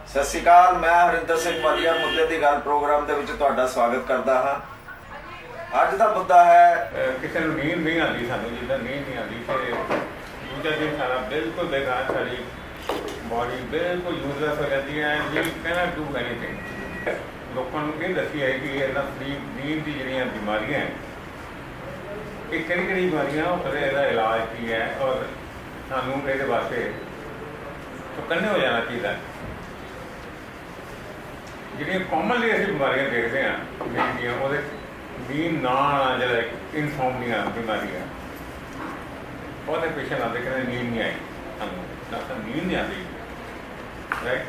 ਸਤਿ ਸ਼੍ਰੀ ਅਕਾਲ। ਮੈਂ ਹਰਿੰਦਰ ਸਿੰਘ ਵਾਲੀਆ ਮੁੱਦੇ ਦੀ ਗੱਲ ਪ੍ਰੋਗਰਾਮ ਦੇ ਵਿੱਚ ਤੁਹਾਡਾ ਸਵਾਗਤ ਕਰਦਾ ਹਾਂ। ਅੱਜ ਦਾ ਮੁੱਦਾ ਹੈ ਕਿਸੇ ਨੂੰ ਨੀਂਦ ਨਹੀਂ ਆਉਂਦੀ, ਸਾਨੂੰ ਜਿੱਦਾਂ ਨੀਂਦ ਨਹੀਂ ਆਉਂਦੀ ਤੇ ਦੂਜਾ ਦਿਨ ਸਾਰਾ ਬਿਲਕੁਲ ਬੇਕਾਰ, ਸਾਡੀ ਬਾਡੀ ਬਿਲਕੁਲ ਯੂਜ਼ਲੈਸ ਹੋ ਜਾਂਦੀ ਹੈ। ਵੀ ਕਹਿਣਾ ਡੂ ਐਨੀਥਿੰਗ। ਲੋਕਾਂ ਨੂੰ ਇਹ ਦੱਸੀ ਹੈ ਕਿ ਇਹਨਾਂ ਨੀਂਦ ਦੀ ਜਿਹੜੀਆਂ ਬਿਮਾਰੀਆਂ ਇਹ ਕਿਹੜੀ ਬਿਮਾਰੀਆਂ ਉਹ ਇਹਦਾ ਇਲਾਜ ਕੀ ਹੈ ਔਰ ਸਾਨੂੰ ਇਹਦੇ ਵਾਸਤੇ ਚੁਕੰਨੇ ਹੋ ਜਾਣਾ ਚਾਹੀਦਾ। ਜਿਹੜੀਆਂ ਕਾਮਨਲੀ ਅਸੀਂ ਬਿਮਾਰੀਆਂ ਦੇਖਦੇ ਹਾਂ ਨੀਂਦ ਦੀਆਂ, ਉਹਦੇ ਨੀਂਦ ਨਾ ਆਉਣਾ, ਜਿਹੜਾ ਇਨਸੋਮਨੀਆ ਬਿਮਾਰੀਆਂ, ਬਹੁਤੇ ਪੇਸ਼ੈਂਟ ਆਉਂਦੇ ਕਹਿੰਦੇ ਨੀਂਦ ਨਹੀਂ ਆਈ, ਸਾਨੂੰ ਡਾਕਟਰ ਨੀਂਦ ਨਹੀਂ ਆਉਂਦੀ, ਰਾਈਟ।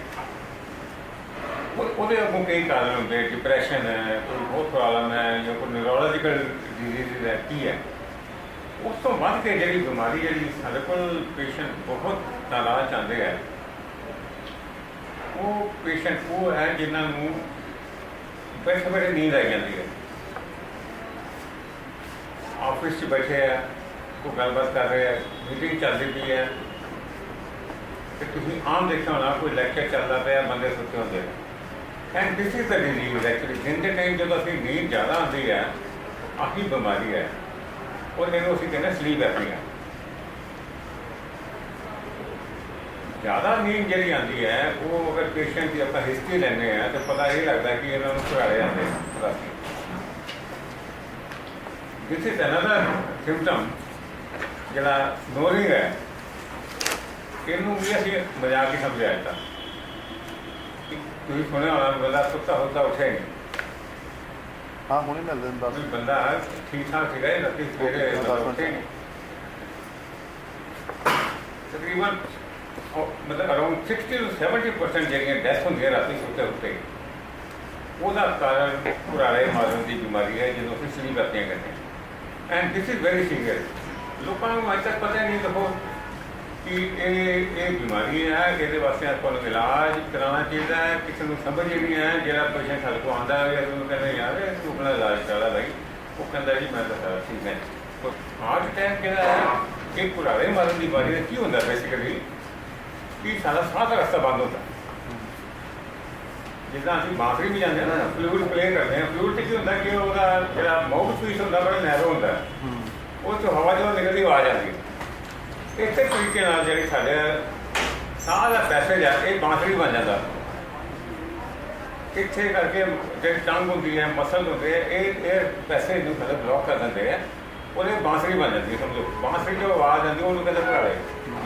ਉਹਦੇ ਅੱਗੋਂ ਕਈ ਕਾਰਨ ਹੁੰਦੇ, ਡਿਪਰੈਸ਼ਨ ਹੈ, ਕੋਈ ਬਹੁਤ ਪ੍ਰੋਬਲਮ ਹੈ ਜਾਂ ਕੋਈ ਨਿਊਰੋਲੋਜੀਕਲ ਡਿਜ਼ੀਜ਼ ਹੈ, ਕੀ ਹੈ। ਉਸ ਤੋਂ ਵੱਧ ਕੇ ਜਿਹੜੀ ਬਿਮਾਰੀ ਜਿਹੜੀ ਸਾਡੇ ਕੋਲ ਪੇਸ਼ੈਂਟ ਬਹੁਤ ਇਲਾਜ ਚਾਹੁੰਦੇ ਹੈ, ਉਹ ਪੇਸ਼ੈਂਟ ਉਹ ਹੈ ਜਿਨ੍ਹਾਂ ਨੂੰ ਬੈਠੇ ਬੈਠੇ ਨੀਂਦ ਆ ਜਾਂਦੀ ਹੈ। ਆਫਿਸ 'ਚ ਬੈਠੇ ਆ, ਕੋਈ ਗੱਲਬਾਤ ਕਰ ਰਹੇ ਆ, ਮੀਟਿੰਗ ਚੱਲਦੀ ਪਈ ਹੈ ਅਤੇ ਤੁਸੀਂ ਆਮ ਦੇਖਿਆ ਹੋਣਾ ਕੋਈ ਲੈਕਚਰ ਚੱਲਦਾ ਪਿਆ, ਬੰਦੇ ਸੁੱਤੇ ਹੁੰਦੇ। And this is the disease actually. ਦਿਨ ਦੇ ਟਾਈਮ ਜਦੋਂ ਅਸੀਂ ਨੀਂਦ ਜ਼ਿਆਦਾ ਆਉਂਦੀ ਹੈ, ਆਹੀ ਬਿਮਾਰੀ ਹੈ, ਔਰ ਇਹਨੂੰ ਅਸੀਂ ਕਹਿੰਦੇ ਸਲੀਪ ਐਪਨੀਆ। ਜ਼ਿਆਦਾ ਨੀਂਦ ਜਿਹੜੀ ਆਉਂਦੀ ਹੈ ਉਹ ਅਗਰ ਪੇਸ਼ੈਂਟ ਦੀ ਆਪਾਂ ਹਿਸਟਰੀ ਲੈਂਦੇ ਹਾਂ ਤਾਂ ਪਤਾ ਇਹ ਲੱਗਦਾ ਕਿ ਇਹਨਾਂ ਨੂੰ ਘੁਰਾੜੇ ਆਉਂਦੇ ਰਾਤੀ। ਦਿਸ ਇਜ਼ ਅਨਦਰ ਸਿੰਪਟਮ ਜਿਹੜਾ ਸਨੋਰਿੰਗ ਹੈ। ਇਹਨੂੰ ਵੀ ਅਸੀਂ ਮਜ਼ਾਕ ਹੀ ਸਮਝਿਆ ਜਾਂਦਾ। ਤੁਸੀਂ ਸੁਣਿਆ ਹੋਣਾ ਬੰਦਾ ਸੁੱਤਾ ਹੁੰਦਾ ਉੱਠਿਆ ਹੀ ਨਹੀਂ। ਹਾਂ, ਹੁਣੇ ਮਿਲ ਦਿੰਦਾ ਬੰਦਾ ਠੀਕ ਠਾਕ ਸੀਗਾ, ਰਾਤੀ ਸਵੇਰੇ ਉੱਠੇ ਨਹੀਂ। ਤਕਰੀਬਨ ਮਤਲਬ ਅਰਾਊਂਡ 60 to 70% ਜਿਹੜੀਆਂ ਡੈਥ ਹੁੰਦੀਆਂ ਰਾਤੀ ਸੁੱਤੇ ਉੱਤੇ, ਉਹਦਾ ਕਾਰਨ ਘੁਰਾੜੇ ਮਾਰਨ ਦੀ ਬਿਮਾਰੀ ਹੈ, ਜਦੋਂ ਅਸੀਂ ਸਲੀਪ ਐਪਨੀਆ ਕਹਿੰਦੇ ਹਾਂ। And this is very serious. ਲੋਕਾਂ ਨੂੰ ਅਜੇ ਤੱਕ ਪਤਾ ਨਹੀਂ ਦੇਖੋ ਕਿ ਇਹ ਬਿਮਾਰੀ ਹੈ, ਇਹਦੇ ਵਾਸਤੇ ਆਪਾਂ ਨੂੰ ਇਲਾਜ ਕਰਾਉਣਾ ਚਾਹੀਦਾ ਹੈ। ਕਿਸੇ ਨੂੰ ਸਮਝ ਹੀ ਨਹੀਂ ਹੈ। ਜਿਹੜਾ ਪੇਸ਼ੈਂਟ ਸਾਡੇ ਕੋਲ ਆਉਂਦਾ ਹੈ ਉਹਨੂੰ ਕਹਿੰਦੇ ਯਾਰ ਤੂੰ ਆਪਣਾ ਇਲਾਜ ਕਰਾ ਬਾਈ, ਉਹ ਕਹਿੰਦਾ ਜੀ ਮੈਂ ਤਾਂ ਠੀਕ ਹੈ। ਹਾਰਟ ਅਟੈਕ ਜਿਹੜਾ ਹੈ ਇਹ ਘੁਰਾੜੇ ਮਾਰਨ ਦੀ ਬਿਮਾਰੀ ਦਾ ਕੀ ਹੁੰਦਾ ਬੇਸਿਕਲੀ ਕਿ ਸਾਡਾ ਸਾਹ ਦਾ ਰਸਤਾ ਬੰਦ ਹੁੰਦਾ। ਜਿੱਦਾਂ ਅਸੀਂ ਬਾਂਸਰੀ ਵੀ ਜਾਂਦੇ ਹਾਂ ਨਾ, ਫਲੂਇਡ ਪਲੇ ਕਰਦੇ ਹਾਂ, ਫਲੂਇਡ 'ਚ ਕੀ ਹੁੰਦਾ ਕਿ ਉਹਦਾ ਜਿਹੜਾ ਮਾਊਥ ਪੀਸ ਹੁੰਦਾ ਬੜਾ ਨੈਰੋ ਹੁੰਦਾ, ਉਹ 'ਚੋਂ ਹਵਾ ਜਦੋਂ ਨਿਕਲਦੀ ਆਵਾਜ਼ ਆਉਂਦੀ ਹੈ। ਇਸੇ ਤਰੀਕੇ ਨਾਲ ਜਿਹੜੀ ਸਾਡੇ ਸਾਹ ਦਾ ਪੈਸੇਜ ਹੈ ਇਹ ਬਾਂਸਰੀ ਬਣ ਜਾਂਦਾ। ਇੱਥੇ ਕਰਕੇ ਜਿਹੜੀ ਟੰਗ ਹੁੰਦੀ ਹੈ, ਮਸਲ ਹੁੰਦੇ ਹੈ, ਇਹ ਪੈਸੇਜ ਨੂੰ ਸਾਡੇ ਬਲੌਕ ਕਰ ਦਿੰਦੇ ਹੈ, ਉਹਦੇ ਬਾਂਸਰੀ ਬਣ ਜਾਂਦੀ ਹੈ। ਸਮਝੋ ਬਾਂਸਰੀ ਜੋ ਆਵਾਜ਼ ਆਉਂਦੀ ਉਹਨੂੰ ਕਹਿੰਦੇ ਘੁਰਾੜੇ।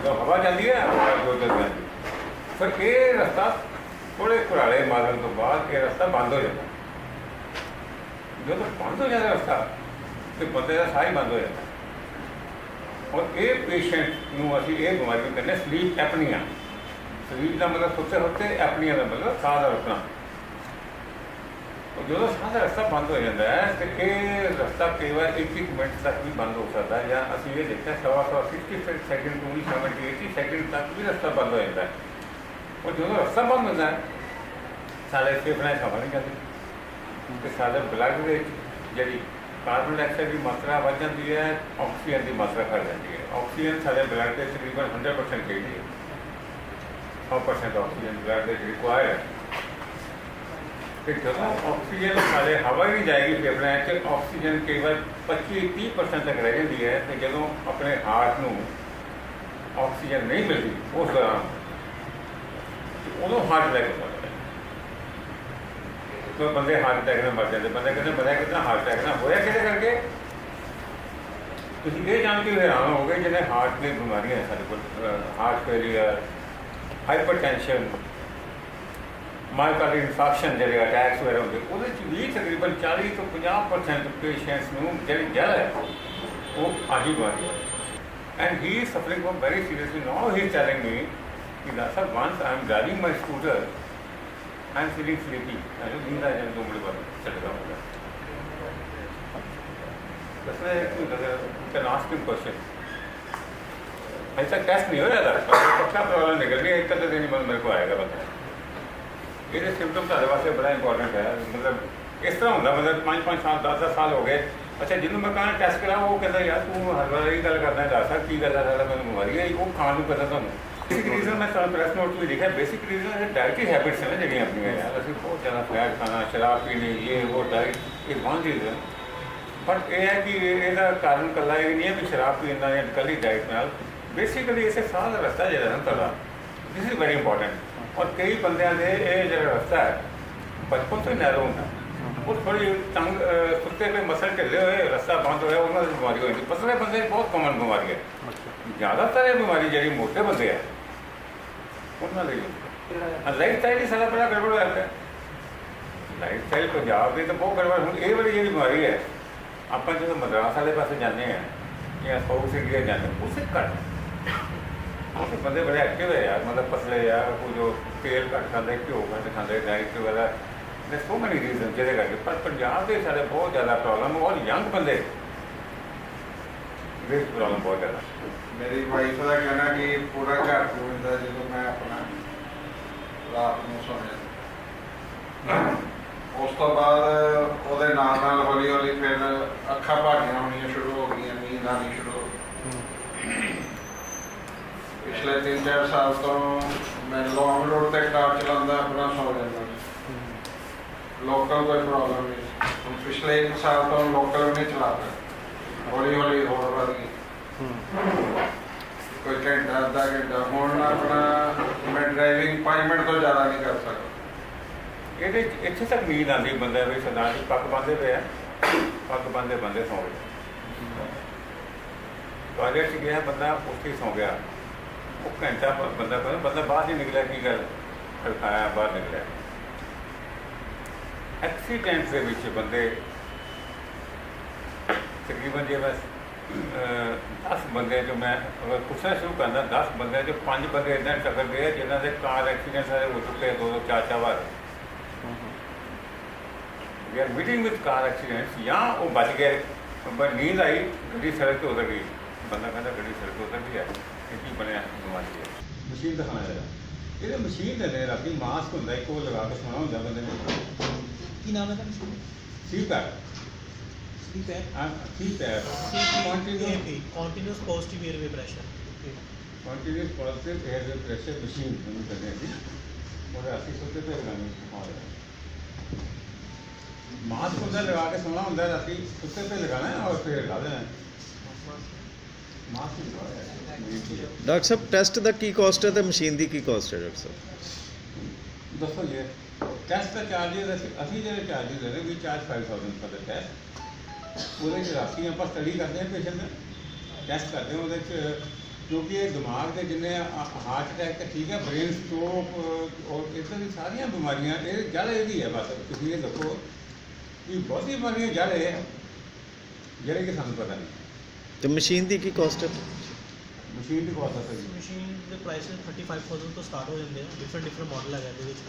ਜਦੋਂ ਹਵਾ ਜਾਂਦੀ ਹੈ ਜੋ ਜਾਂਦੀ, ਫਿਰ ਇਹ ਰਸਤਾ ਥੋੜ੍ਹੇ ਘੁਰਾੜੇ ਮਾਰਨ ਤੋਂ ਬਾਅਦ ਇਹ ਰਸਤਾ ਬੰਦ ਹੋ ਜਾਂਦਾ। ਜਦੋਂ ਬੰਦ ਹੋ ਜਾਂਦਾ ਰਸਤਾ ਤੇ ਬੰਦੇ ਦਾ ਸਾਹ ਹੀ ਬੰਦ ਹੋ ਜਾਂਦਾ। ਔਰ ਇਹ ਪੇਸ਼ੈਂਟ ਨੂੰ ਅਸੀਂ ਇਹ ਬਿਮਾਰੀ ਨੂੰ ਕਹਿੰਦੇ ਸਲੀਪ ਐਪਨੀਆ। ਸਲੀਪ ਦਾ ਮਤਲਬ ਸੁੱਤੇ ਸੁੱਤੇ, ਐਪਨੀਆ ਦਾ ਮਤਲਬ ਸਾਹ ਦਾ ਰੁਕਣਾ। ਜਦੋਂ ਸਾਹ ਦਾ ਰਸਤਾ ਬੰਦ ਹੋ ਜਾਂਦਾ ਹੈ ਅਤੇ ਇਹ ਰਸਤਾ ਕਈ ਵਾਰ 1 ਮਿੰਟ ਤੱਕ ਵੀ ਬੰਦ ਹੋ ਸਕਦਾ ਹੈ, ਜਾਂ ਅਸੀਂ ਇਹ ਦੇਖਿਆ 60 ਸੈਕਿੰਡ ਤੋਂ ਵੀ 70-80 ਸੈਕਿੰਡ ਤੱਕ ਵੀ ਰਸਤਾ ਬੰਦ ਹੋ ਜਾਂਦਾ ਹੈ। ਔਰ ਜਦੋਂ ਰਸਤਾ ਬੰਦ ਹੁੰਦਾ ਹੈ ਸਾਡੇ ਫੇਫੜਿਆਂ 'ਚ ਹਵਾ ਨਹੀਂ ਜਾਂਦੀ ਅਤੇ ਸਾਡੇ ਬਲੱਡ ਵਿੱਚ ਜਿਹੜੀ ਕਾਰਬਨ ਡਾਈਆਕਸਾਈਡ ਦੀ ਮਾਤਰਾ ਵੱਧ ਜਾਂਦੀ ਹੈ, ਆਕਸੀਜਨ ਦੀ ਮਾਤਰਾ ਘੱਟ ਜਾਂਦੀ ਹੈ। ਆਕਸੀਜਨ ਸਾਡੇ ਬਲੱਡ ਦੇ ਤਕਰੀਬਨ 100% ਚਾਹੀਦੀ ਹੈ। 100% ਆਕਸੀਜਨ ਬਲੱਡ ਦੇ ਰਿਕੁਆਇਰ ਹੈ। ਅਤੇ ਜਦੋਂ ਆਕਸੀਜਨ ਸਾਡੇ ਹਵਾ ਹੀ ਨਹੀਂ ਜਾਏਗੀ ਫੇਫੜਿਆਂ 'ਚ, ਆਕਸੀਜਨ ਕਈ ਵਾਰ 25-30% ਤੱਕ ਰਹਿ ਜਾਂਦੀ ਹੈ। ਅਤੇ ਜਦੋਂ ਆਪਣੇ ਹਾਰਟ ਨੂੰ ਆਕਸੀਜਨ ਨਹੀਂ ਮਿਲਦੀ ਉਸ ਦੌਰਾਨ, ਉਦੋਂ ਹਾਰਟ ਅਟੈਕ ਹੋ ਜਾਂਦਾ। ਤਾਂ ਬੰਦੇ ਹਾਰਟ ਅਟੈਕ ਨਾਲ ਮਰ ਜਾਂਦੇ। ਬੰਦੇ ਕਹਿੰਦੇ ਮਰਿਆ ਕਿੱਦਾਂ, ਹਾਰਟ ਅਟੈਕ ਨਾਲ ਹੋਇਆ ਕਿਹਦੇ ਕਰਕੇ। ਤੁਸੀਂ ਇਹ ਜਾਣ ਕੇ ਹੈਰਾਨ ਹੋ ਗਏ ਜਿਹੜੇ ਹਾਰਟ ਦੀਆਂ ਬਿਮਾਰੀਆਂ ਸਾਡੇ ਕੋਲ, ਹਾਰਟ ਫੇਲੀਅਰ, ਹਾਈਪਰਟੈਂਸ਼ਨ, ਮਾਈਓਕਾਰਡੀਅਲ ਇਨਫਾਰਕਸ਼ਨ, ਜਿਹੜੇ ਅਟੈਕਸ ਵਗੈਰਾ ਹੁੰਦੇ, ਉਹਦੇ 'ਚ ਵੀ ਤਕਰੀਬਨ 40 ਤੋਂ 50% ਪੇਸ਼ੈਂਟਸ ਨੂੰ ਜਿਹੜੀ ਜੜ ਹੈ ਉਹ ਆਹੀ ਬਿਮਾਰੀ ਹੈ। And he is suffering from very seriously. Now he is telling me ਕਿ doctor Sahib ones I am driving my scooter I am feeling sleepy. ਨੀਂਦ ਆ ਜਾਂਦੀ 2 ਮਿੰਟ ਬਾਅਦ ਚੱਲਦਾ ਹੋਊਗਾ। Can ask him question. ऐसा टेस्ट नहीं हो रहा था, पक्का प्रॉब्लम निकल गया, एक कदर दिन मेरे को आएगा बता। ये सिम्टम साढ़े वास्ते बड़ा इंपॉर्टेंट है। मतलब इस तरह होंगे, मतलब 5-5 साल 10-10 साल हो गए। अच्छा जिन्होंने मैं कहा टेस्ट करा, वो कहता यार तू हर बार यही गल करना है, दस की गल है, मैं बीमारी है वो खाने को कहता तुम ਬੇਸਿਕ ਰੀਜ਼ਨ ਮੈਂ ਤੁਹਾਨੂੰ ਪ੍ਰੈਸ ਨੋਟ ਵੀ ਲਿਖਿਆ, ਬੇਸਿਕ ਰੀਜ਼ਨ ਹੈ ਡਾਇਟਰੀ ਹੈਬਿਟਸ ਨੇ ਜਿਹੜੀਆਂ ਆਪਣੀਆਂ ਯਾਰ, ਅਸੀਂ ਬਹੁਤ ਜ਼ਿਆਦਾ ਫੈਟ ਖਾਣਾ, ਸ਼ਰਾਬ ਪੀਣੀ, ਇਹ ਉਹ ਡਾਇਟ, ਇਹ ਬਹੁਤ ਚੀਜ਼ਾਂ। ਬਟ ਇਹ ਹੈ ਕਿ ਇਹਦਾ ਕਾਰਨ ਇਕੱਲਾ ਇਹ ਨਹੀਂ ਹੈ ਵੀ ਸ਼ਰਾਬ ਪੀਣ ਦਾ ਜਾਂ ਇਕੱਲੀ ਡਾਇਟ ਨਾਲ, ਬੇਸਿਕਲੀ ਇਸੇ ਸਾਹ ਦਾ ਰਸਤਾ ਜਿਹੜਾ ਨਾ ਤੁਹਾਡਾ, ਦਿਸ ਇਜ਼ ਵੈਰੀ ਇੰਪੋਰਟੈਂਟ। ਔਰ ਕਈ ਬੰਦਿਆਂ ਦੇ ਇਹ ਜਿਹੜਾ ਰਸਤਾ ਹੈ ਬਚਪਨ ਤੋਂ ਨੈਰੋ ਹੁੰਦਾ, ਉਹ ਥੋੜ੍ਹੀ ਤੰਗ ਕੁੱਤੇ ਦੇ ਮਸਲ ਢਿੱਲੇ ਹੋਏ, ਰਸਤਾ ਬੰਦ ਹੋਇਆ, ਉਹਨਾਂ ਦੀ ਬਿਮਾਰੀ ਹੋ ਜਾਂਦੀ। ਪਤਲੇ ਬੰਦੇ ਬਹੁਤ ਕਾਮਨ ਬਿਮਾਰੀ ਹੈ। ਜ਼ਿਆਦਾਤਰ ਇਹ ਬਿਮਾਰੀ ਜਿਹੜੀ ਮੋਟੇ ਬੰਦੇ ਆ ਉਹਨਾਂ ਲਈ ਲਾਈਫ ਸਟਾਈਲ ਹੀ ਸਾਡਾ ਬੜਾ ਗੜਬੜ ਹੋਇਆ ਹੈ। ਲਾਈਫ ਸਟਾਈਲ ਪੰਜਾਬ ਦੀ ਤਾਂ ਬਹੁਤ ਗੜਬੜ। ਹੁਣ ਇਹ ਵਾਲੀ ਜਿਹੜੀ ਬਿਮਾਰੀ ਹੈ, ਆਪਾਂ ਜਦੋਂ ਮਦਰਾਸ ਵਾਲੇ ਪਾਸੇ ਜਾਂਦੇ ਹਾਂ ਜਾਂ ਸਾਊਥ ਇੰਡੀਆ ਜਾਂਦੇ ਹਾਂ, ਉਸੇ ਘੱਟ ਉੱਥੇ ਬੰਦੇ ਬੜੇ ਐਕਟਿਵ ਹੈ ਯਾਰ, ਮਤਲਬ ਪਤਲੇ ਆ, ਕੋਈ ਜੋ ਤੇਲ ਘੱਟ ਖਾਂਦੇ, ਘਿਓ ਘੱਟ ਖਾਂਦੇ, ਡਾਈਟ ਵਗੈਰਾ ਦੇ ਸੋ ਮੈਨੀ ਰੀਜ਼ਨ ਜਿਹਦੇ ਕਰਕੇ। ਪਰ ਪੰਜਾਬ ਦੇ ਸਾਡੇ ਬਹੁਤ ਜ਼ਿਆਦਾ ਪ੍ਰੋਬਲਮ, ਔਰ ਯੰਗ ਬੰਦੇ ਵੇਟ ਪ੍ਰੋਬਲਮ ਬਹੁਤ ਜ਼ਿਆਦਾ। ਮੇਰੀ ਵਾਈਫ ਦਾ ਕਹਿਣਾ ਕਿ ਪੂਰਾ ਘਰ ਘੁੰਮਦਾ ਜਦੋਂ ਮੈਂ ਆਪਣਾ ਰਾਤ ਨੂੰ ਸੌਂਦਾ। ਉਸ ਤੋਂ ਬਾਅਦ ਉਹਦੇ ਨਾਲ ਨਾਲ ਹੌਲੀ ਹੌਲੀ ਫਿਰ ਅੱਖਾਂ ਭਾਰੀਆਂ ਹੋਣੀਆਂ ਸ਼ੁਰੂ ਹੋ ਗਈਆਂ, ਨੀਂਦ ਆਉਣੀ ਸ਼ੁਰੂ ਹੋ ਗਈ। ਪਿਛਲੇ 3-4 ਸਾਲ ਤੋਂ ਮੈਂ ਲੌਂਗ ਰੋਡ ਤੇ ਕਾਰ ਚਲਾਉਂਦਾ, ਆਪਣਾ ਸੌ ਜਾਂਦਾ। ਲੋਕਲ ਕੋਈ ਪ੍ਰੋਬਲਮ ਨਹੀਂ। ਹੁਣ ਪਿਛਲੇ 1 ਸਾਲ ਤੋਂ ਲੋਕਲ ਨਹੀਂ ਚਲਾਉਂਦਾ, ਹੌਲੀ ਹੌਲੀ ਹੋਰ ਵੱਧ ਗਈ। ਕੋਈ ਘੰਟਾ ਅੱਧਾ ਘੰਟਾ। ਹੁਣ ਆਪਣਾ ਮੈਂ ਡਰਾਈਵਿੰਗ 5 ਮਿੰਟ ਤੋਂ ਜ਼ਿਆਦਾ ਨਹੀਂ ਕਰ ਸਕਦਾ। ਇਹਦੇ ਇੱਥੇ ਤੱਕ ਨੀਂਦ ਆਉਂਦੀ ਬੰਦਾ ਵੀ ਸਰਦਾਰ ਜੀ ਪੱਗ ਬੰਨ੍ਹਦੇ ਪਏ ਆ, ਪੱਗ ਬੰਨ੍ਹਦੇ ਬੰਦੇ ਸੌਂ ਗਏ। ਟਾਇਲਟ 'ਚ ਗਿਆ ਬੰਦਾ, ਉੱਥੇ ਹੀ ਸੌਂ ਗਿਆ। ਉਹ ਘੰਟਾ ਬੰਦਾ ਬਾਹਰ ਹੀ ਨਿਕਲਿਆ, ਕੀ ਗੱਲ ਖੜਕਾਇਆ, ਬਾਹਰ ਨਿਕਲਿਆ। ਐਕਸੀਡੈਂਟ ਦੇ ਵਿੱਚ ਬੰਦੇ ਤਕਰੀਬਨ ਜੇ ਬਸ 10 ਬੰਦੇ ਜੋ ਮੈਂ ਅਗਰ ਪੁੱਛਣਾ ਸ਼ੁਰੂ ਕਰਦਾ, 10 ਬੰਦੇ 'ਚੋਂ 5 ਬੰਦੇ ਇੱਦਾਂ ਟੱਕਰ ਗਏ ਜਿਨ੍ਹਾਂ ਦੇ ਕਾਰ ਐਕਸੀਡੈਂਟ ਸਾਰੇ ਹੋ ਚੁੱਕੇ 2-2 4-4 ਵਾਰ। We are meeting with car accidents, ਜਾਂ ਉਹ ਬਚ ਗਏ, ਪਰ ਨੀਂਦ ਆਈ, ਗੱਡੀ ਸੜਕ 'ਤੇ ਉਤਰ ਗਈ। ਬੰਦਾ ਕਹਿੰਦਾ ਗੱਡੀ ਸੜਕ 'ਤੇ ਉਤਰ ਗਈ ਹੈ, ਇਹ ਕੀ ਬਣਿਆ ਬਿਮਾਰੀ ਹੈ। ਮਸ਼ੀਨ ਦਿਖਾਉਣਾ ਚਾਹੀਦਾ। ਇਹਦੇ ਮਸ਼ੀਨ ਦੇ ਨੇ ਰਾਤੀ ਮਾਸਕ ਹੁੰਦਾ, ਇੱਕ ਉਹ ਲਗਾ ਕੇ ਸੋਣਾ ਹੁੰਦਾ ਬੰਦੇ ਨੇ। ਕੀ ਨਾਮ ਹੈ ਤੁਹਾਡਾ? CPAP continuous positive airway pressure. Continuous positive airway pressure machine ਨੂੰ ਕਰਦੇ ਸੀ। ਉਹਦਾ ਅਸੀਂ ਸੋਚਦੇ ਪਏ ਲਗਾਉਣੀ ਮਾਸਕ ਹੁੰਦਾ, ਲਗਾ ਕੇ ਸੋਣਾ ਹੁੰਦਾ, ਰਾਤੀ ਸੁੱਤੇ ਤੇ ਲਗਾਣਾ ਹੈ ਔਰ ਫਿਰ ਲਾ ਦੇਣਾ। ਮਾਸਕ ਲਗਾਇਆ। ਡਾਕਟਰ ਸਾਹਿਬ ਟੈਸਟ ਦਾ ਕੀ ਕਾਸਟ ਹੈ ਤੇ ਮਸ਼ੀਨ ਦੀ ਕੀ ਕਾਸਟ ਹੈ ਡਾਕਟਰ ਸਾਹਿਬ? ਦੱਸੋ ਜੀ, ਟੈਸਟ ਦਾ ਚਾਰਜਿਸ ਅਸੀਂ ਜਿਹੜੇ ਚਾਰਜਿਸ ਦੇ ਰਹੇ ਵੀ ਚਾਰਜ 5000 ਪਰ ਟੈਸਟ। ਉਹਦੇ 'ਚ ਰਾਤੀ ਆਪਾਂ ਸਟੱਡੀ ਕਰਦੇ ਹਾਂ, ਪੇਸ਼ੈਂਟ ਦਾ ਟੈਸਟ ਕਰਦੇ ਹਾਂ। ਉਹਦੇ 'ਚ ਕਿਉਂਕਿ ਇਹ ਦਿਮਾਗ ਦੇ ਜਿੰਨੇ ਹਾਰਟ ਅਟੈਕ ਤਾਂ ਠੀਕ ਹੈ, ਬ੍ਰੇਨ ਸਟ੍ਰੋਕ ਔਰ ਇੱਦਾਂ ਦੀ ਸਾਰੀਆਂ ਬਿਮਾਰੀਆਂ ਇਹ ਜੜ ਇਹਦੀ ਹੈ। ਬਸ ਤੁਸੀਂ ਇਹ ਦੇਖੋ ਕਿ ਬਹੁਤੀ ਬਿਮਾਰੀਆਂ ਜੜ ਇਹ ਹੈ ਜਿਹੜੇ ਕਿ ਸਾਨੂੰ ਪਤਾ ਨਹੀਂ। ਤੇ ਮਸ਼ੀਨ ਦੀ ਕੀ ਕਾਸਟ ਹੈ? ਮਸ਼ੀਨ ਦੀ ਬਹੁਤ ਅਸਰ ਜੀ। ਮਸ਼ੀਨ ਦੇ ਪ੍ਰਾਈਸਿਸ 35,000 ਤੋਂ ਸਟਾਰਟ ਹੋ ਜਾਂਦੇ ਆ। ਡਿਫਰੈਂਟ ਮਾਡਲ ਹੈਗਾ ਇਹਦੇ ਵਿੱਚ।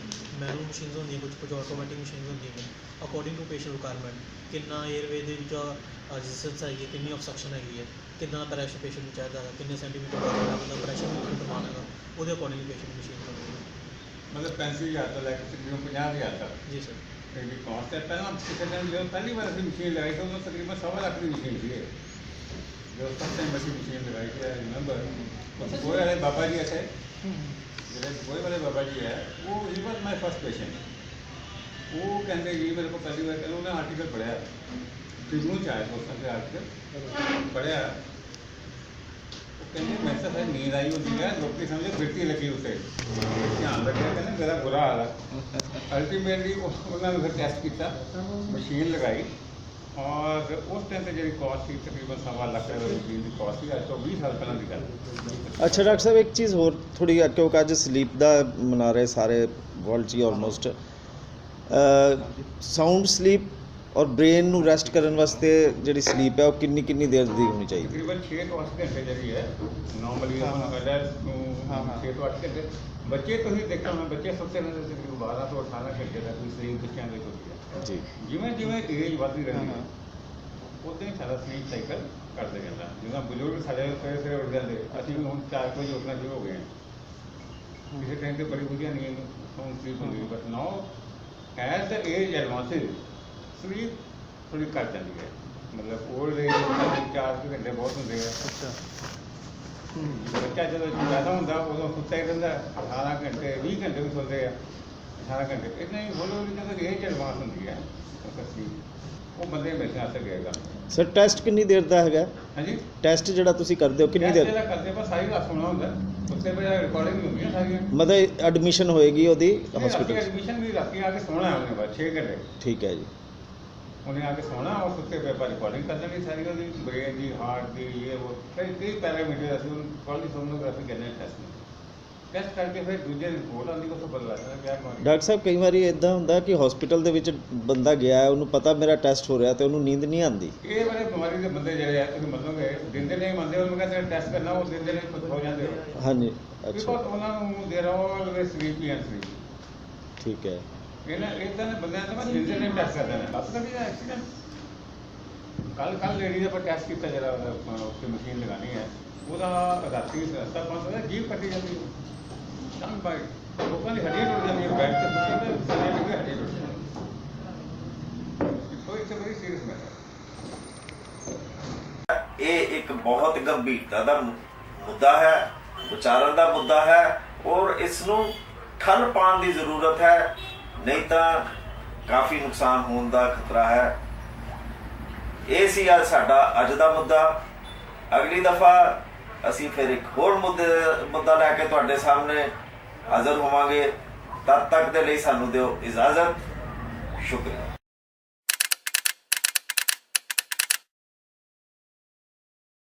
ਮੈਨੂਅਲ ਮਸ਼ੀਨਸ ਹੁੰਦੀਆਂ, ਕੁਝ ਆਟੋਮੈਟਿਕ ਮਸ਼ੀਨਸ ਹੁੰਦੀਆਂ ਨੇ, ਅਕੋਰਡਿੰਗ ਟੂ ਪੇਸ਼ੈਂਟ ਰਿਕੁਆਇਰਮੈਂਟ। ਕਿੰਨਾ 에ਅਰਵੇ ਦੇ ਵਿੱਚ ਰੈਜ਼ਿਸਟੈਂਸ ਹੈਗੀ ਹੈ, ਕਿੰਨੀ ਆਬਸਟਰਕਸ਼ਨ ਹੈਗੀ ਹੈ, ਕਿੰਨਾ ਪ੍ਰੈਸ਼ਰ ਪੇਸ਼ੈਂਟ ਨੂੰ ਚਾਹੀਦਾ ਹੈ, ਕਿੰਨੇ ਸੈਂਟੀਮੀਟਰ ਦਾ ਬੰਦਾ ਪ੍ਰੈਸ਼ਰ ਕਮਾਉਣਾ ਹੈਗਾ, ਉਹਦੇ ਅਕੋਰਡਿੰਗ ਪੇਸ਼ੈਂਟ ਮਸ਼ੀਨ ਕਰਦੀ ਹੈ। ਮਤਲਬ 35,000 ਤੋਂ ਲੈ ਕੇ ਤਕਰੀਬਨ 50,000 ਤੱਕ ਜੀ ਸਰ। ਇਹਦੀ ਕਾਸਟ ਹੈ। ਪਹਿਲਾਂ ਕਿਸੇ ਟਾਈਮ ਜਦੋਂ ਪਹਿਲੀ ਵਾਰ ਅਸੀਂ ਮਸ਼ੀਨ ਲਗਾਈ ਤਾਂ ਉਦੋਂ ਤਕਰੀਬਨ 1.25 ਲੱਖ ਦੀ ਮਸ਼ੀਨ ਸੀ। ਜਦੋਂ ਫਸਟ ਟਾਈਮ ਅਸੀਂ ਮਸ਼ੀਨ ਲਗਾਈ ਸੀ, ਰਿਮੈਂਬਰ ਗੋਏ ਵਾਲੇ ਬਾਬਾ ਜੀ ਇੱਥੇ, ਜਿਹੜੇ ਗੋਏ ਵਾਲੇ ਬਾਬਾ ਜੀ ਹੈ, ਉਹ ਹੀ ਵਾਸ ਮਾਈ ਫਸਟ ਪੇਸ਼ੈਂਟ। ਉਹ ਕਹਿੰਦੇ ਜੀ ਮੇਰੇ ਕੋਲ ਪਹਿਲੀ ਵਾਰ ਕਹਿੰਦੇ ਉਹਨੇ ਆਰਟੀਕਲ ਪੜ੍ਹਿਆ, ਟ੍ਰਿਬਿਊਨ 'ਚ ਆਇਆ ਦੋਸਤਾਂ ਦੇ ਆਰਟੀਕਲ ਪੜ੍ਹਿਆ। ਉਹ ਕਹਿੰਦੇ ਮੈਂ ਤਾਂ ਫਿਰ ਨੀਂਦ ਆਈ ਹੁੰਦੀ ਹੈ, ਲੋਕੀ ਸਮਝੇ ਫਿਰਤੀ ਲੱਗੀ ਉੱਤੇ, ਧਿਆਨ ਰੱਖਿਆ, ਕਹਿੰਦੇ ਮੇਰਾ ਬੁਰਾ ਹਾਲ ਹੈ। ਅਲਟੀਮੇਟਲੀ ਉਹਨਾਂ ਨੇ ਫਿਰ ਟੈਸਟ ਕੀਤਾ, ਮਸ਼ੀਨ ਲਗਾਈ, ਔਰ ਉਸ ਟਾਈਮ 'ਤੇ ਜਿਹੜੀ ਕਾਸਟ ਸੀ ਤਕਰੀਬਨ 1.25 ਲੱਖ ਰੁਪਏ ਮਸ਼ੀਨ ਦੀ ਕਾਸਟ ਸੀ। ਅੱਜ ਤੋਂ 20 ਸਾਲ ਪਹਿਲਾਂ ਦੀ ਗੱਲ। ਅੱਛਾ ਡਾਕਟਰ ਸਾਹਿਬ, ਇੱਕ ਚੀਜ਼ ਹੋਰ ਥੋੜ੍ਹੀ, ਕਿਉਂਕਿ ਅੱਜ ਸਲੀਪ ਦਾ ਮਨਾ ਰਹੇ ਸਾਰੇ ਵਰਲਡ 'ਚ ਹੀ ਆਲਮੋਸਟ, ਸਾਊਂਡ ਸਲੀਪ ਔਰ ਬ੍ਰੇਨ ਨੂੰ ਰੈਸਟ ਕਰਨ ਵਾਸਤੇ ਜਿਹੜੀ ਸਲੀਪ ਹੈ ਉਹ ਕਿੰਨੀ ਦੇਰ ਦੀ ਹੋਣੀ ਚਾਹੀਦੀ? ਤਕਰੀਬਨ 6 ਤੋਂ 8 ਘੰਟੇ ਜਿਹੜੀ ਹੈ ਨੋਰਮਲੀ ਅਡਲਟ ਨੂੰ 6 ਤੋਂ 8 ਘੰਟੇ। ਬੱਚੇ ਤੁਸੀਂ ਦੇਖਿਆ ਹੋਣਾ, ਬੱਚੇ ਸੁੱਤੇ ਰਹਿੰਦੇ ਤਕਰੀਬਨ 12 ਤੋਂ 18 ਘੰਟੇ ਤੱਕ ਕੋਈ ਸਲੀਪ ਬੱਚਿਆਂ ਦੇ ਹੁੰਦੀ ਹੈ ਜੀ। ਜਿਵੇਂ ਏਜ ਵੱਧਦੀ ਰਹਿੰਦੀ ਹੈ ਉੱਦਾਂ ਹੀ ਸਾਡਾ ਸਲੀਪ ਸਾਈਕਲ ਕਰਦੇ ਜਾਂਦਾ। ਜਿੱਦਾਂ ਬਜ਼ੁਰਗ ਸਾਡੇ ਸਵੇਰੇ ਉੱਠ ਜਾਂਦੇ, ਅਸੀਂ ਵੀ ਹੁਣ 4 ਵਜੇ ਉੱਠਣਾ ਸ਼ੁਰੂ ਹੋ ਗਏ ਹਾਂ। ਕਿਸੇ ਟਾਈਮ 'ਤੇ ਬੜੀ ਵਧੀਆ ਨੀਂਦ ਸਾਊਂਡ ਸਲੀਪ ਹੁੰਦੀ ਹੈ, but now as the age advances sleep ਥੋੜ੍ਹੀ ਘੱਟ ਜਾਂਦੀ ਹੈ। ਮਤਲਬ ਓਲਡ ਏਜ 4 ਘੰਟੇ ਬਹੁਤ ਹੁੰਦੇ ਆ। ਅੱਛਾ। ਬੱਚਾ ਜਦੋਂ ਪੈਦਾ ਹੁੰਦਾ ਉਦੋਂ ਸੁੱਤਾ ਹੀ ਰਹਿੰਦਾ 18 ਘੰਟੇ 20 ਘੰਟੇ ਵੀ ਸੌਂਦੇ ਆ 18 ਘੰਟੇ ਇਤਨਾ ਹੀ ਹੌਲੀ ਹੌਲੀ ਜਦੋਂ ਏਜ ਐਡਵਾਂਸ ਹੁੰਦੀ ਹੈ ਉਹ ਬੰਦੇ ਹਮੇਸ਼ਾ ਅਸਰ ਕਰੇਗਾ। ਸਰ ਟੈਸਟ ਕਿੰਨੀ ਦੇਰ ਦਾ ਹੈਗਾ? ਹਾਂਜੀ ਟੈਸਟ ਜਿਹੜਾ ਤੁਸੀਂ ਕਰਦੇ ਹੋ ਕਿੰਨੀ ਦੇਰ? ਜਿਹੜਾ ਕਰਦੇ ਬਸ ਸਾਰੀ ਰਾਤ ਸੋਣਾ ਹੁੰਦਾ ਉੱਤੇ ਪਹਿਲਾਂ ਰਿਕਾਰਡਿੰਗ ਹੁੰਦੀ ਹੈ ਸਾਰੀਆਂ। ਮਤਲਬ ਐਡਮਿਸ਼ਨ ਹੋਏਗੀ ਉਹਦੀ ਹਸਪੀਟਲ? ਐਡਮਿਸ਼ਨ ਵੀ ਰਾਤੀ ਆ ਕੇ ਸੋਣਾ ਹੈ ਉਹਨੇ ਬਸ 6 ਘੰਟੇ ਠੀਕ ਹੈ ਜੀ। ਉਹਨੇ ਆ ਕੇ ਸੋਣਾ ਔਰ ਸੁੱਤੇ ਪਏ ਪਰ ਰਿਕਾਰਡਿੰਗ ਕਰ ਦੇਣੀ ਸਾਰੀ ਉਹਦੀ ਬ੍ਰੇਨ ਦੀ ਹਾਰਟ ਦੀ ਇਹ ਉਹ ਕਈ ਪੈਰਾਮੀਟਰ ਅਸੀਂ ਉਹਨੂੰ ਪੋਲੀਸੋਨੋਗ੍ਰਾਫੀ ਕਹਿੰਦੇ ਟੈਸਟ ਕਰਕੇ ਫਿਰ ਦੂਜੇ ਰਿਪੋਰਟ ਆਉਂਦੀ ਉਸ ਤੋਂ ਪਤਾ ਲੱਗਦਾ ਕਿਆ ਬਿਮਾਰੀ। ਡਾਕਟਰ ਸਾਹਿਬ ਕਈ ਵਾਰੀ ਇਦਾਂ ਹੁੰਦਾ ਕਿ ਹਸਪੀਟਲ ਦੇ ਵਿੱਚ ਬੰਦਾ ਗਿਆ ਹੈ, ਉਹਨੂੰ ਪਤਾ ਮੇਰਾ ਟੈਸਟ ਹੋ ਰਿਹਾ ਤੇ ਉਹਨੂੰ ਨੀਂਦ ਨਹੀਂ ਆਉਂਦੀ। ਇਹ ਵਾਲੇ ਬਿਮਾਰੀ ਦੇ ਬੰਦੇ ਜਿਹੜੇ ਆ ਤੁਸੀਂ ਮੰਨੋਗੇ ਦਿੰਦੇ ਨਹੀਂ ਮੰਨਦੇ ਉਹਨੂੰ ਕਹਿੰਦੇ ਟੈਸਟ ਕਰਨਾ ਉਹ ਦਿੰਦੇ ਨਹੀਂ ਖੁਦ ਹੋ ਜਾਂਦੇ ਹੋ। ਹਾਂਜੀ ਬਿਕੋਜ਼ ਅੱਛਾ ਉਹਨਾਂ ਨੂੰ ਦੇ ਆਲਵੇਸ ਸਲੀਪੀ ਐਂਡ ਸਲੀਪ ਠੀਕ ਹੈ। ਇਹਨਾਂ ਇਦਾਂ ਦੇ ਬੰਦਿਆਂ ਤੋਂ ਦਿੰਦੇ ਨਹੀਂ ਟੈਸਟ ਕਰਦੇ ਨੇ ਬਸ ਕभी ਐਕਸੀਡੈਂਟ ਕੱਲ ਲੇਡੀ ਦਾ ਪਰ ਟੈਸਟ ਕੀਤਾ ਜਿਹੜਾ ਉਸ ਮਸ਼ੀਨ ਲਗਾਣੀ ਹੈ ਉਹਦਾ ਰਾਤੀ ਰਸਤਾ ਬੰਦ ਹੋਇਆ ਜੀਭ ਕੱਟੀ ਜਾਂਦੀ ਹੈ ਸ਼ਾਮ ਬਾਈ ਲੋਕਾਂ ਦੀ ਹੱਡੀਆਂ ਟੁੱਟ ਜਾਂਦੀਆਂ ਬੈਠ ਕੇ ਸੁੱਤੇ ਤੇ ਸਾਰੇ ਲੋਕ ਹੱਡੀਆਂ ਟੁੱਟ ਜਾਂਦੀਆਂ ਕੋਈ ਇਟਸ ਵੈਰੀ ਸੀਰੀਅਸ ਮੈਟਰ। ਇਹ ਇੱਕ ਬਹੁਤ ਗੰਭੀਰਤਾ ਦਾ ਮੁੱਦਾ ਹੈ, ਵਿਚਾਰਨ ਦਾ ਮੁੱਦਾ ਹੈ ਔਰ ਇਸ ਨੂੰ ਠੱਲ ਪਾਉਣ ਦੀ ਜ਼ਰੂਰਤ ਹੈ, ਨਹੀਂ ਤਾਂ ਕਾਫੀ ਨੁਕਸਾਨ ਹੋਣ ਦਾ ਖਤਰਾ ਹੈ। ਇਹ ਸੀ ਸਾਡਾ ਅੱਜ ਦਾ ਮੁੱਦਾ। ਅਗਲੀ ਦਫਾ ਅਸੀਂ ਫਿਰ ਇੱਕ ਹੋਰ ਮੁੱਦਾ ਲੈ ਕੇ ਤੁਹਾਡੇ ਸਾਹਮਣੇ ਹਾਜ਼ਰ ਹੋਵਾਂਗੇ। ਤਦ ਤੱਕ ਦੇ ਲਈ ਸਾਨੂੰ ਦਿਓ ਇਜਾਜ਼ਤ। ਸ਼ੁਕਰੀਆ।